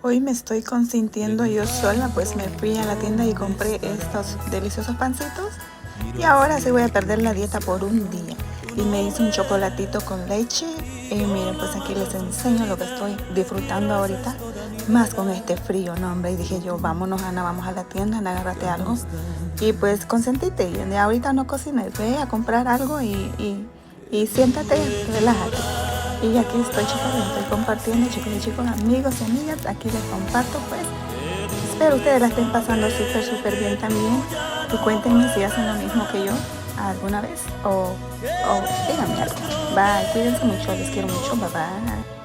Hoy me estoy consintiendo yo sola, pues me fui a la tienda y compré estos deliciosos pancitos y ahora sí voy a perder la dieta por un día. Y me hice un chocolatito con leche y miren, pues aquí les enseño lo que estoy disfrutando ahorita, más con este frío, no hombre. Y dije yo, vámonos Ana, vamos a la tienda, Ana, agárrate algo y pues consentite. Y ahorita no cocines, ve a comprar algo y siéntate, relájate. Y aquí estoy, chicos, les estoy compartiendo, chicos, amigos y amigas, aquí les comparto, pues. Espero ustedes la estén pasando súper bien también. Y cuéntenme si hacen lo mismo que yo alguna vez o díganme algo. Bye, cuídense mucho, les quiero mucho, bye bye.